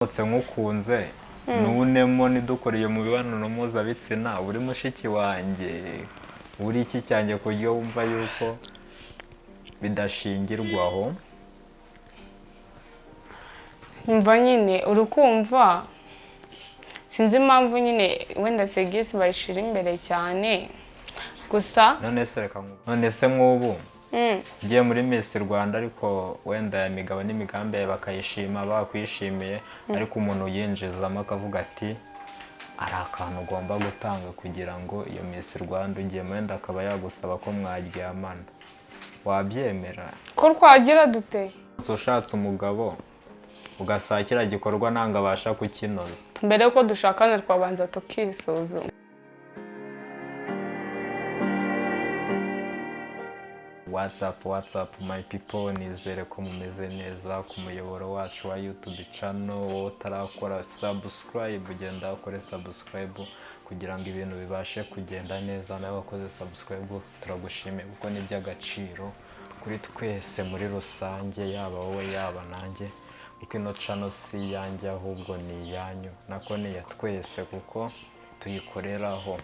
Mutse nkukunze nunemo nidukoriye mu bibonano mpuzabitsina uri mushiki wanjye uri iki cyanjye kuryo wumva yuko bidashingirwaho mva nyine urukumva sinzi impamvu nyine wenda segisi bayishira imbere cyane gusa none se nk'ubu ngiye muri Miss Rwanda ariko wenda ya migabo n'imigambi yawe bakayishima bakwishimiye ariko umuntu yinjizamo akavuga ati ari akantu ugomba gutanga kugira ngo iyo Miss Rwanda ugiye wenda akaba yagusaba ko mwaryamana wabyemera ko twagira dute ushatse umugabo ugasakira gikorwa nanga abasha kukinoza mbere yuko dushakana twabanza tukisuzuma. What's up my people, nizere ko mumeze neza ku muyoboro wacu wa YouTube channel. Utarakora subscribe ugenda ukore subscribe kugira ngo ibintu bibashe kugenda neza. Nawe wakoze subscribe turagushimiye kuko ni by'agaciro kuri twese muri rusange, yaba wowe yaba nanjye, kuko ino channel si yanjye ahubwo ni yanyu, nako ni ya twese kuko tuyikoreraho.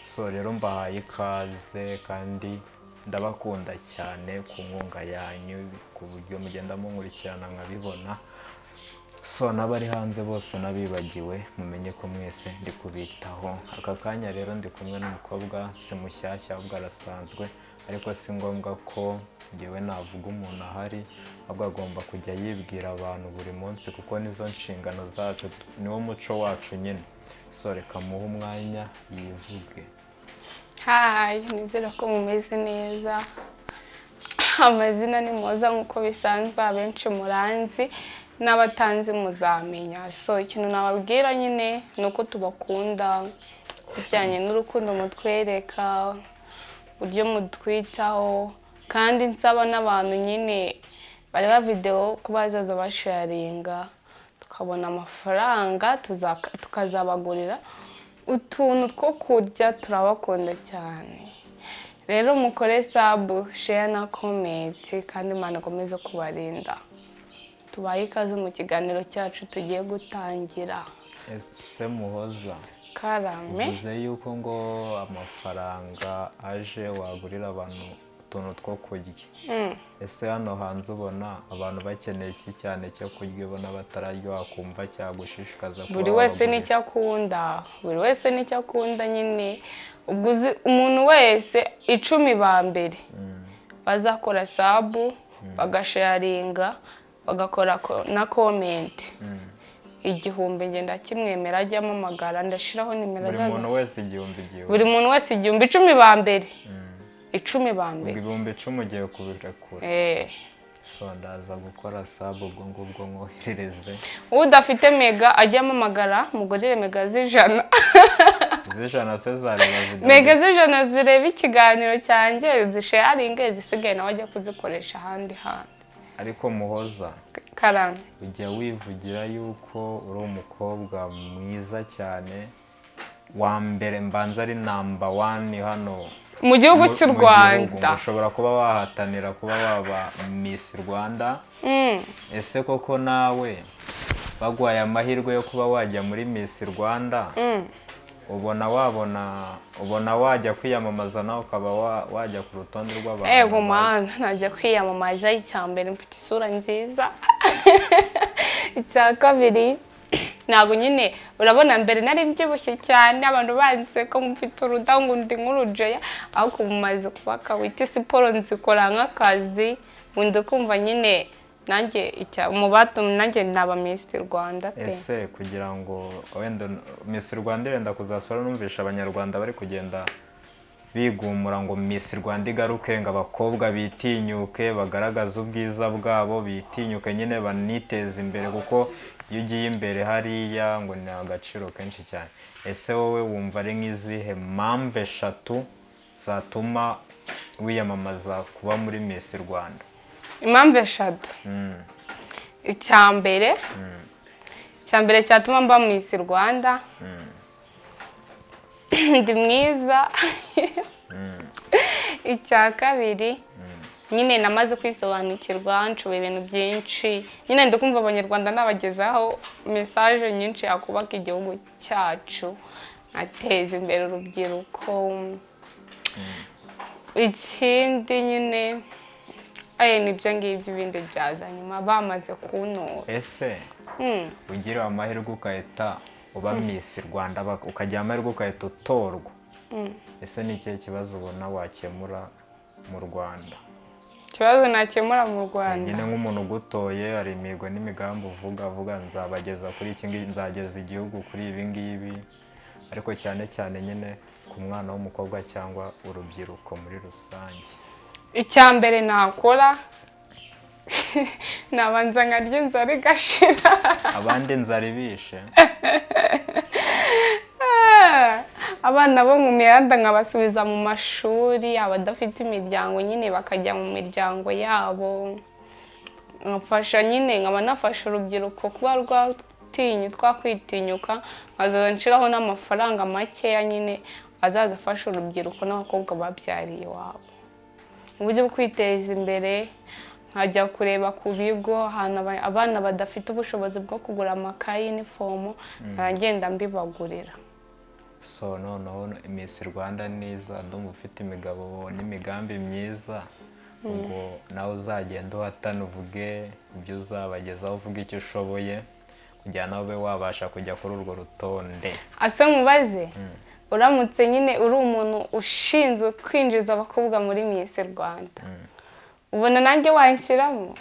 So rero mbahaye ikaze kandi ndabakunda cyane ku nkunga yanyu ku buryo mugenda munkurikirana nkabibona. So n'abari hanze bose nabibagiwe mumenye ko mwese ndi kubitaho. Aka kanya rero ndi kumwe n'umukobwa si mushyashya ahubwo arasanzwe, ariko si ngombwa ko ngewe navuga umuntu ahari, ahubwo agomba kujya yibwira abantu buri munsi kuko nizo nshingano zacu, niwo muco wacu nyine. So reka muhe umwanya yivuge. Hi, nizere ko mumeze neza. Amazina ni Moza nkuko bisanzwe, abenshi muranzi n'abatanzi muzamenya. So ikintu nababwira nyine nuko tubakunda, bijyanye n'urukundo mutwereka, buryo mutwitaho, kandi nsaba n'abantu nyine bareba video ko bazaza basharinga tukabona amafaranga tukazabagurira utuntu two kurya. Turabakunda cyane rero, mukore sub, share na comment, kandi Imana ikomeze kubarinda. Tubaye ikaze mu kiganiro cyacu tugiye gutangira. Ese Muhoza Karame, uvuze yuko ngo amafaranga aje wagurira abantu utuntu two kurya. Ese hano hanze ubona abantu bakeneye iki cyane cyo kurya, ubona batararya wakumva cyagushishikaza kuba buri wese n'icyo akunda, buri wese n'icyo akunda nyine. Uguzi umuntu wese 10 ba mbere bazakora sub, bagasharinga, bagakora na comment, 1000 ngenda kimwemera ajyamo amagara, ndashiraho nimero zazo. Buri muntu wese 1000. Buri muntu wese 1000 ba mbere. 10 ba mbere. 1000 ugiye kubirekura. So ndaza gukora sub ubwo ngubwo nkoherereze. Udafite mega ajyamo amagara, mugorere mega z'ijana. Z'ijana se zareba video. Mega z'ijana zireba ikiganiro cyanjye, zisharinge, zisigaye nawe ajya kuzikoresha handi. Ariko Muhoza, Karame, ujya wivugira yuko uri umukobwa mwiza cyane, wa mbere mbanza ari number 1 hano mu gihugu cy'u Rwanda. Ushobora kuba wahatanira kuba waba Miss Rwanda. Ese koko nawe bagwaye amahirwe yo kuba wajya muri Miss Rwanda, ubona wajya kwiyamamaza nawe ukaba wajya ku rutonde rw'abantu? Ego mana, najya kwiyamamaza. Icyambere mfite isura nziza. Icya kabiri ntabwo nyine urabona mbere nari mbyibushye cyane, abantu banditse ko mfite urudango ndi nk'urujeya, ariko mumaze kuba kawiti siporo nzikora nk'akazi, bundi kumva nyine nanjye mu batumye nanjye naba Miss Rwanda pe. Ese kugira ngo wenda Miss Rwanda irenda kuzasora, numvisha abanyarwanda bari kugenda bigumura ngo Miss Rwanda igaruke, ngo abakobwa bitinyuke bagaragaza ubwiza bwabo, bitinyuke nyine baniteza imbere, kuko iyo ugiye imbere hariya ngo ni agaciro kenshi cyane. Ese wowe wumva ari nk'izihe mpamvu 3 zatuma wiyamamaza kuba muri Miss Rwanda? Impamvu 3. Icyambere cyatuma mba Miss Rwanda, ndi mwiza. Icya kabiri nyine namaze kwisobanukirwa nshoboye ibintu byinshi nyine ndi kumva abanyarwanda nabagezaho mesaje nyinshi yakubaka igihugu cyacu ateza imbere urubyiruko. Ikindi nyine nibyo ngibyo ibindi byaza nyuma bamaze kuntora. ese ugira amahirwe ukahita uba Miss Rwanda ukagira amahirwe ukahita utorwa, ese ni ikihe kibazo ubona wakemura mu Rwanda? Ikibazo nakemura mu Rwanda nyine nk'umuntu ugutoye hari imihigo n'imigambi uvuga nzabageza kuri iki ngiki, nzageza igihugu kuri ibi ngibi, ariko cyane cyane nyine ku mwana w'umukobwa cyangwa urubyiruko muri rusange. icya mbere nakora nabanza nkarya inzara igashira. Abandi inzara ibishe abana bo mu mihanda nkabasubiza mu mashuri, abadafite imiryango nyine bakajya mu miryango yabo. Nkafasha nyine nkaba nafasha urubyiruko kuba twakwitinyuka, nkazaza nshiraho n'amafaranga makeya nyine azaza afasha urubyiruko n'abakobwa babyariye iwabo uburyo bwo kwiteza imbere. Nkajya kureba ku bigo ahantu abana badafite ubushobozi bwo kugura amakayi n'inifomo, nkagenda mbibagurira. So noneho Miss Rwanda niza, ndumva ufite imigabo n'imigambi myiza, ubwo nawe uzagenda uhatana uvuge ibyo uzabagezaho, uvuge icyo ushoboye kugira nawe ube wabasha kujya kuri urwo rutonde. Ase mubaze uramutse nyine uri umuntu ushinzwe kwinjiza abakobwa muri Miss Rwanda, ubona nanjye wanshiramo?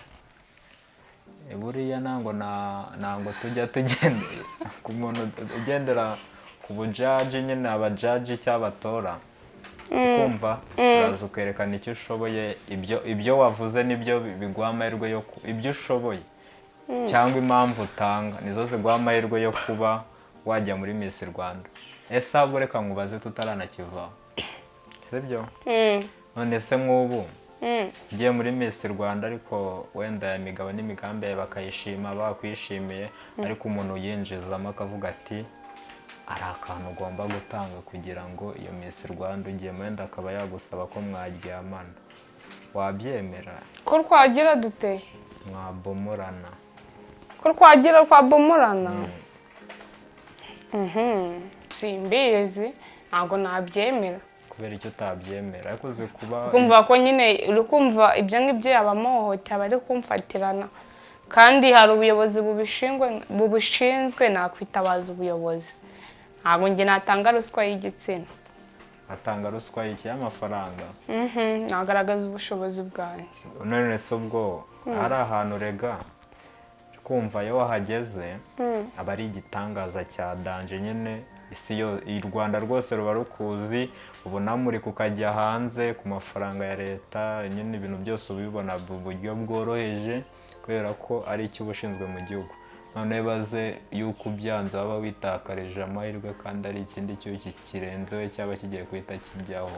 Buriya ntabwo tujya tugendera ku muntu ugendera ku bujaji, nyine abajaji cyabatora kumva uraza ukerekana icyo ushoboye, ibyo wavuze nibyo biguha amahirwe yo ibyo ushoboye cyangwa impamvu utanga nizo ziguha amahirwe yo kuba wajya muri Miss Rwanda. Ese abo reka nkubaze tutaranakivaho, sibyo? None se nk'ubu ugiye muri Miss Rwanda ariko wenda ya migabo n'imigambi yawe bakayishima, bakwishimiye, ariko umuntu yinjizamo akavuga ati ari akantu ugomba gutanga kugira ngo iyo Miss Rwanda ugiye wenda akaba yagusaba ko mwaryamana, wabyemera? Ko twagira dute? Mwabomorana. Ko twagira kwabomorana? Simbizi, ntabwo nabyemera. Kubera icyo utabyemera? Ariko uzi kuba kumva ko nyine uri kumva ibyo ngibyo yabamuhohotera bari kumfatirana, kandi hari ubuyobozi bubishinzwe nakwitabaza ubuyobozi. Ntabwo njye natanga ruswa y'igitsina. Atanga ruswa y'iki? Y'amafaranga? Nagaragaza ubushobozi bwanjye. None se ubwo hari ahantu rega kumva iyo wahageze aba ari igitangaza cya danje nyine, isi yo i Rwanda rwose ruba rukuzi, ubona muri kukajya hanze ku mafaranga ya leta, nyine ibintu byose ubibona mu buryo bworoheje kubera ko ari icyo ubushinzwe mu gihugu. None baze yuko ubyanze waba witakarije amahirwe kandi ari ikindi cyo kirenzewe cyaba kigiye guhita kijyaho.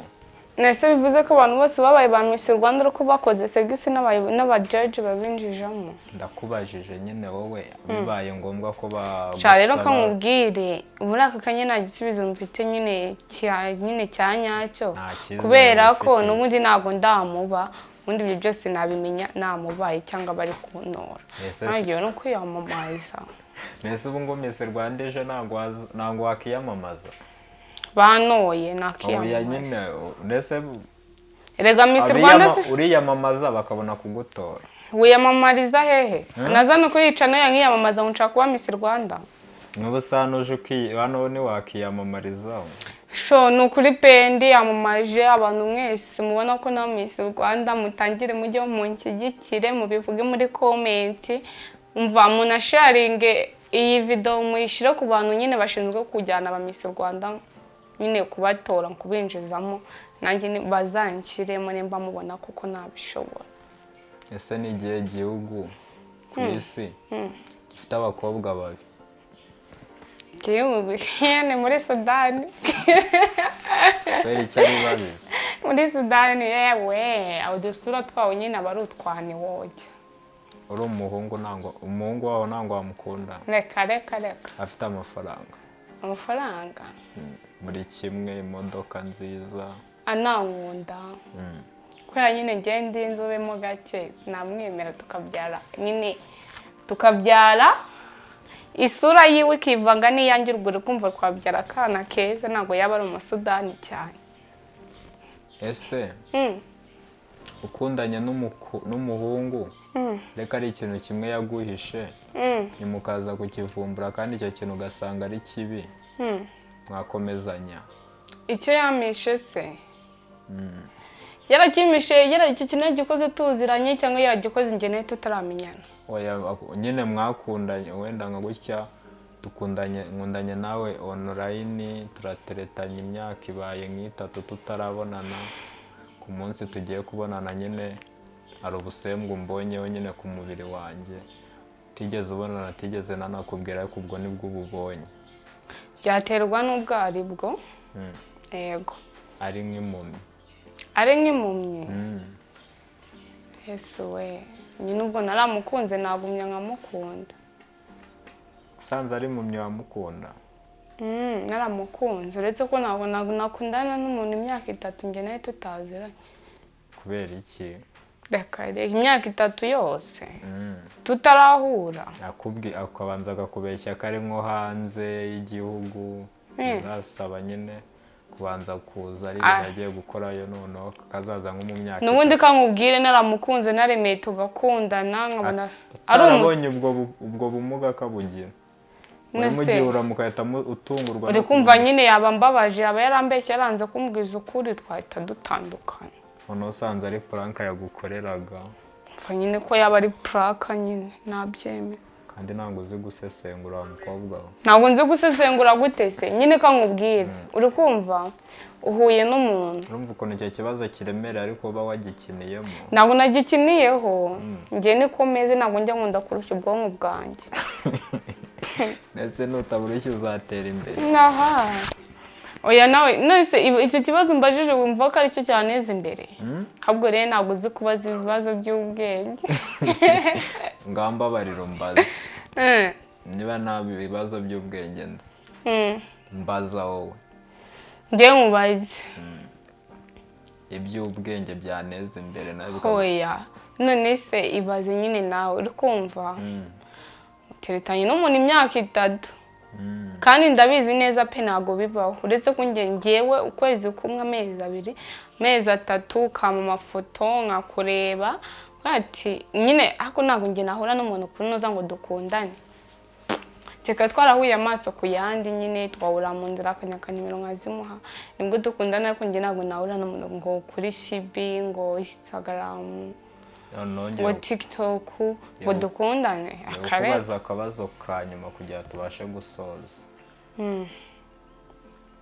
Nese bivuze ko abantu bose babaye ba Miss Rwanda uko bakoze segisi n'abajaji babinjijamo? Ndakubajije nyine wowe bibaye ngombwa ko bagusaba. Rero kamubwire muri aka kanya nta gisubizo mfite nyine cya nyacyo, kubera ko n'ubundi ntago ndamuba, ubundi ibyo byose nabimenya namubaye cyangwa bari kuntora. Nagiye no kwiyamamaza. Nese ubu ngo Miss Rwanda ejo ntabwo wakiyamamaza? Banoye nakiyamamaza. Oya nyine nese Erega Miss Rwanda se uriyamamaza bakabona kugutora. Wiyamamariza hehe? Naza no kuyica nayo nkiyamamaza nshaka kuba Miss Rwanda. N'ubusanuje hano ni wakiyamamarizaho. Sho nukuri pendi yamamaje abantu mwese mubona ko na Miss Rwanda mutangire mujye munshyigikire mubivuge muri comment, umva muna sharinge iyi video muyishire ku bantu nyine bashinzwe kujyana aba Miss Rwanda nyine kubatora kubinjizamo, nanjye bazanshyiremo nimba mubona kuko nabishobora. Ese ni igihe gihugu ku isi gifite abakobwa babi? Gihugu ni muri Sudani. Kubera icyo ari babizi? Muri Sudani yewe udusura twawe nyine aba ari utwani woge. Uri umuhungu wawe ntabwo wamukunda? Reka. Afite amafaranga? Amafaranga? Muri kimwe, imodoka nziza? Anankunda. kubera nyine ngende inzobemo gake namwemera tukabyara isura yiwe ikivanga n'iyanjye urwo kumva twabyara akana keza ntabwo yaba ari umusudani cyane. ese ukundanye n'umuhungu reka ari ikintu kimwe yaguhishe nyuma ukaza kukivumbura kandi icyo kintu ugasanga ari kibi mwakomezanya? Icyo yamishe se yarakimishe icyo kintu yagikoze tuziranye cyangwa yaragikoze njye nawe tutaramenyana? Nyine mwakundanye wenda nka gutya nkundanye nawe online turateretanye imyaka ibaye nk'itatu tutarabonana, ku munsi tugiye kubonana nyine hari ubusembwa mbonyeho nyine ku mubiri wanjye tigeze ubonana, tigeze nanakubwira ariko ubwo nibwo ububonye. Byaterwa n'ubwo ari bwo. Yego. Ari nk'impumyi? Ari nk'impumyi? Yesu we, nyine ubwo naramukunze nagumya nkamukunda. Usanze ari impumyi wamukunda? Naramukunze uretse ko ntabwo nakundana n'umuntu imyaka 3 njye nawe tutaziranye. Kubera iki? Reka imyaka 3 yose tutarahura. Akabanza akakubeshya ko ari nko hanze y'igihugu, uzasaba nyine kubanza kuza ari ibintu agiye gukorayo noneho kazaza nko mu myaka. N'ubundi kamubwire naramukunze naremeye tugakundana nkabona arabonye ubwo bumuga kabugira. Mugiye uramukahita utungurwa. Uri kumva nyine yaba mbabaje yaba yarambeshye yaranze kumbwiza ukuri twahita dutandukana. Ono usanze ari Franka yagukoreraga. Mfa nyine ko yaba ari Franka nyine nabyemera. Kandi ntabwo uzi gusesengura umukobwa we. Ntabwo nzi gusesengura gute se nyine kankubwire. Uri kumva uhuye n'umuntu. Urumva ukuntu icyo kibazo kiremereye ariko uba wagikiniyemo. Ntabwo nagikiniyeho. Njye niko meze ntabwo njya nkunda kurushya ubwonko bwanjye. Nese nutaburushya uzatera imbere. Naha. Oya nawe nese icyo kibazo mbajije wumva ko ari cyo cyaneza imbere. Ahubwo rero ntabwo uzi kubaza ibibazo by'ubwenge. Ngamba bariro mbaza. Niba nta bibazo by'ubwenge nzi. Mbaza wowe. Njye mubaze. Iby'ubwenge byaneza imbere nawe. Oya. None se ibaze nyine nawe uri kumva. Teretanye n'umuntu imyaka 3. Kandi ndabizi neza pe ntago bibaho uretse ko ngewe ukwezi kumwe amezi 2 amezi 3 kama amafoto nkakureba ati nyine ako ntago nge nahura n'umuntu kuri noza ngo dukundane. Cyeka twarahuye amaso ku yandi nyine twahura mu nzira akanyakanimero nkazimuha nibwo dukundana ariko nge ntago nahura n'umuntu ngo kuri FB ngo Instagram ngo TikTok ngo dukundane. Kubaza akabazo ka nyuma kugira tubashe gusoza.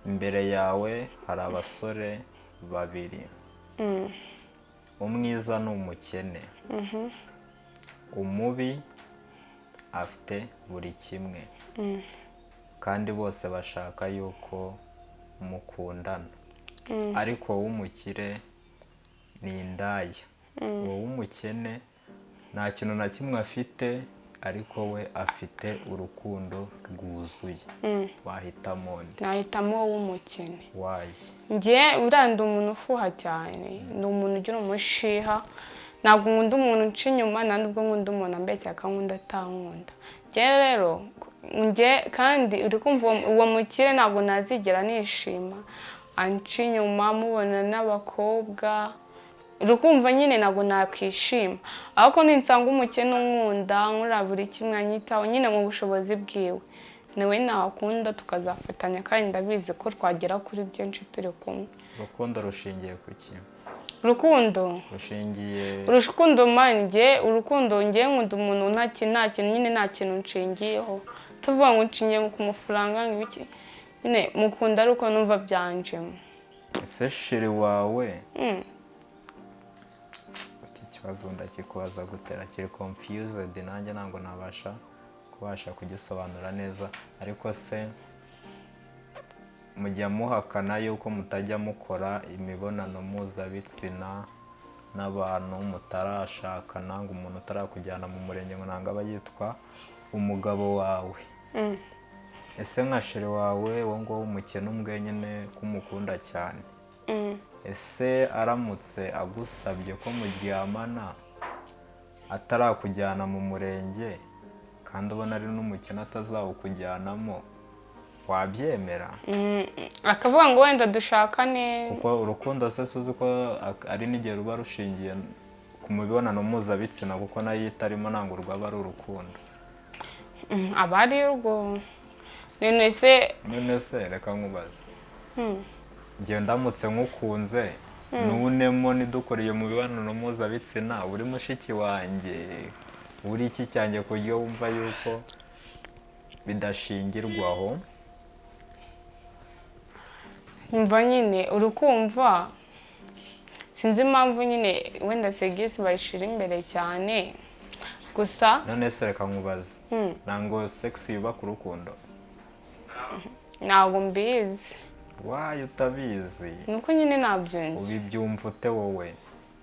Imbere yawe hari abasore 2. Umwiza n'umukene. Umubi afite buri kimwe. Kandi bose bashaka yuko mukundana. Ariko w'umukire ni indaya. Wowe umukene nta kintu na kimwe afite ariko we afite urukundo rwuzuye. Wahitamo nde? Nahitamo w'umukene. Wayi? Njye uranda umuntu ufuha cyane, ni umuntu ugira umushiha. Ntabwo nkunda umuntu nca inyuma nubwo nkunda umuntu ambeshya akankunda atankunda. Njye rero kandi uri kumva uwo mukire ntabwo nazigera nishima anca inyuma mubona n'abakobwa. Urukumva nyine ntabwo nakwishima ariko ninsanga umukene unkunda nkura buri kimwe anyitaho nyine mu bushobozi bwiwe niwe nakunda tukazafatanya kandi ndabizi ko twagera kuri byinshi turi kumwe. Urukundo rushingiye ku ki? Urukundo urukundo ngiye nkunda umuntu nta kintu nyine nta kintu nshingiyeho tuvuga ngo nshingiye ku mafaranga nk'ibiki nyine mukunda ariko numva byanjemo. Ese sheri wawe ikibazo ndakikubaza gutera kiri confused nanjye ntabwo kubasha kugisobanura neza ariko se mujya muhakana yuko mutajya mukora imibonano mpuzabitsina n'abantu mutarashakana ngo umuntu utarakujyana mu murenge ngo nanga aba yitwa umugabo wawe. Ese nka sheri wawe wo ngo umukene umwe nyine kumukunda cyane ese aramutse agusabye ko muryamana atarakujyana mu murenge kandi ubona ari n'umukene atazawukujyanamo wabyemera? akavuga ngo wenda dushakane, kuko urukundo se uzi ko ari n'igihe ruba rushingiye ku mibonano mpuzabitsina, kuko nayo itarimo ntabwo rwaba ari urukundo. aba ari urwo. none se reka nkubaze, njye ndamutse nkukunze nunemo nidukoriye mu mibonano mpuzabitsina, uri mushiki wanjye, uri iki cyanjye, ku buryo wumva yuko bidashingirwaho? mva nyine urukumva, sinzi impamvu nyine wenda segisi bayishira imbere cyane gusa. none se reka nkubaze, ntabwo sex yubaka urukundo? ntabwo mbizi. wayo utabizi? nuko nyine ntabyo nzi. ubibyumva ute wowe?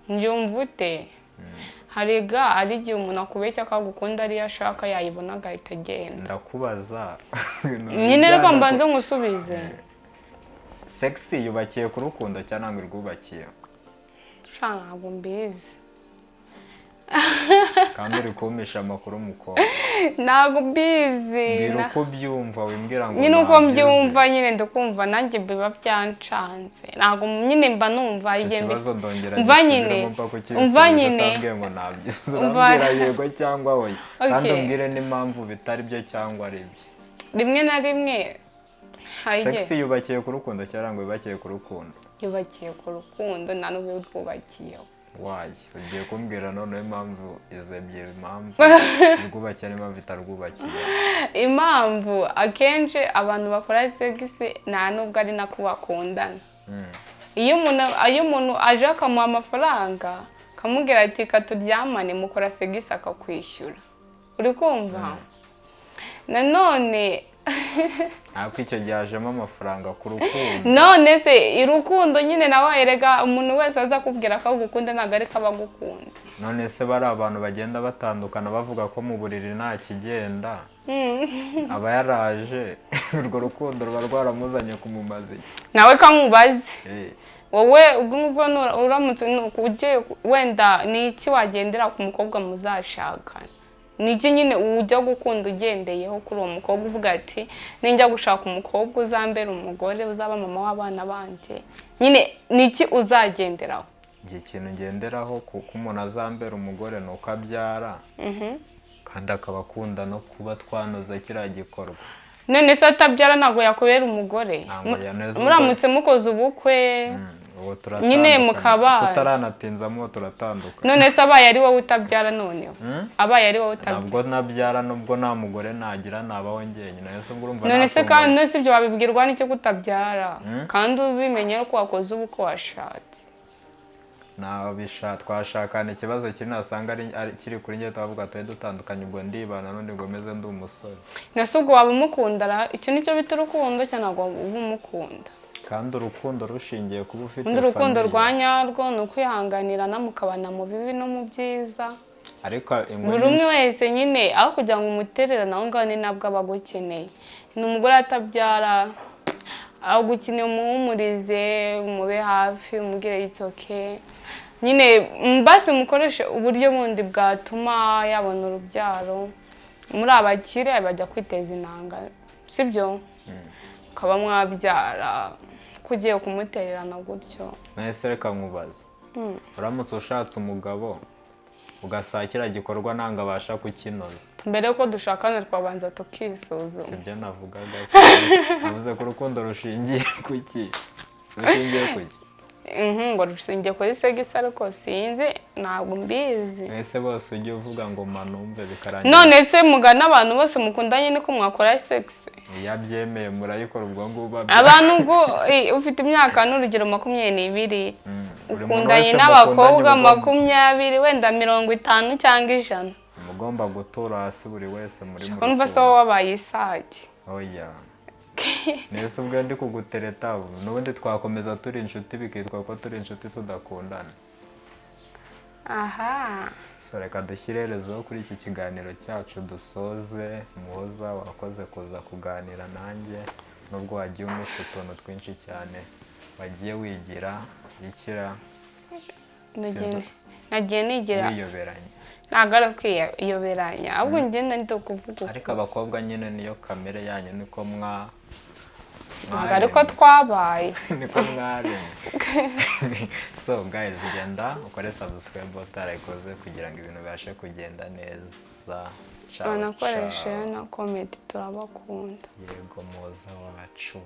mbyumva ute? hariga ari igihe umuntu akubeshya akagukunda ariyo ashaka yayibona agahita agenda. ndakubaza nyine reka mbanze nkusubize. sex yubakiye ku rukundo cyangwa ntabwo irwubakiye? ntabwo mbizi. kandi uri kumisha amakuru umukobwa. ntabwo mbizi. mbwira uko ubyumva, wimbwira ngo nyine uko mbyumva nyine ndakumva nanjye biba byancanze. ntabwo nyine mba numva ikibazo ndongera umva nyine ngo nabyize. urambwira yego cyangwa oya, kandi umbwire n'impamvu bitari byo cyangwa ari byo. rimwe na rimwe sex yubakiye ku rukundo cyangwa ngo yubakiye ku rukundo? yubakiye ku rukundo, nta n'ubwo rwubakiyeho. wayi ugiye kumbwira noneho impamvu izo ebyiri, impamvu irwubakiye n'impamvu itarwubakiye. impamvu akenshi abantu bakora segisi nta n'ubwo ari nako bakundana. iyo umuntu aje akamuha amafaranga akamubwira ati katuryamane, mukora segisi akakwishyura, uri kumva? nanone ariko icyo gihe hajemo amafaranga ku rukundo. none se irukundo nyine nawe erega umuntu wese aza kubwira ko agukunda ntabwo ari ko aba agukunda. none se bari abantu bagenda batandukana bavuga ko mu buriri nta kigenda, aba yaraje urwo rukundo ruba rwaramuzanye kumumaza iki? nawe kamubaze wowe ubwo ngubwo uramutse ugiye wenda ni iki wagendera ku mukobwa muzashakana? ni iki nyine ujya gukunda ugendeyeho kuri uwo mukobwa uvuga ati ninjya gushaka umukobwa uzambera umugore, uzaba mama w'abana banjye, nyine ni iki uzagenderaho? igihe ikintu ngenderaho ko umuntu azambera umugore ni uko abyara, kandi akaba akunda no kuba twanoza kiriya gikorwa. none se atabyara ntabwo yakubera umugore? muramutse mukoze ubukwe nyine mukaba tutaranatinzamo turatandukana. none se abaye ari wowe utabyara, noneho abaye ari wowe utabyara? ntabwo nabyara, nubwo nta mugore nagira, nabaho njyenyine. none se kandi none se ibyo wabibwirwa n'icyo kutabyara kandi ubimenye ko wakoze ubukwe washatse? twashakana, ikibazo kiri nasanga kiri kuri njye, tuvuga tuwe dutandukanye, ubwo ndibana n'undi ngo meze ndi umusore. nese ubwo waba umukunda? icyo nicyo bita urukundo cyangwa ntabwo uba umukunda? kandi urukundo rushingiye kuba ufite undi urukundo rwa nyarwo ni ukwihanganirana mukabana mu bibi no mu byiza. ariko buri umwe wese nyine aho kugira ngo umutererane aho ngaho ni nabwo aba agukeneye. ni umugore atabyara agukeneye umuhumurize, umube hafi, umubwire it's okay, nyine basi mukoreshe uburyo bundi bwatuma yabona urubyaro. muri abakire bajya kwiteza intanga, sibyo? ukaba mwabyara kugiye kumutererana gutyo. nahise reka nkubaza, uramutse ushatse umugabo ugasakira gikorwa nanga abasha kukinoza, mbere yuko dushakana twabanza tukisuzuma. sibyo navugaga? navuze ko urukundo rushingiye kuki? rushingiye kuki? ngo rushingiye kuri segisi, ariko sinzi, ntabwo mbizi. ese bose ujye uvuga ngo manumve bikarangira. none se mugana abantu bose mukundanye niko mwakora segisi? iyo abyemeye murayikora ubwo ngubwo. abantu ubwo ufite imyaka n'urugero 22 ukundanye n'abakobwa 20 wenda 50 cyangwa 100, mugomba gutura hasi buri wese muri mwe. Kumva se wabaye isake? oya nese ubwo ndi kugutereta, n'ubundi twakomeza turi inshuti bikitwa ko turi inshuti tudakundana. aha so reka dushyirerezeho kuri iki kiganiro cyacu dusoze. Muhoza wakoze kuza kuganira nanjye, nubwo wagiye umisha utuntu twinshi cyane. wagiye wigira ikira nagiye nigira wiyoberanya ntabwo ari ukwiyoberanya ahubwo ngenda ndi kuvuga ariko abakobwa nyine niyo kamere yanyu niko ntabwo ariko twabaye niko mwaremwe so guys genda ukore subscribe utarayikoze kugira ngo ibintu bibashe kugenda neza banakoreshe na comment turabakunda yego muza wacu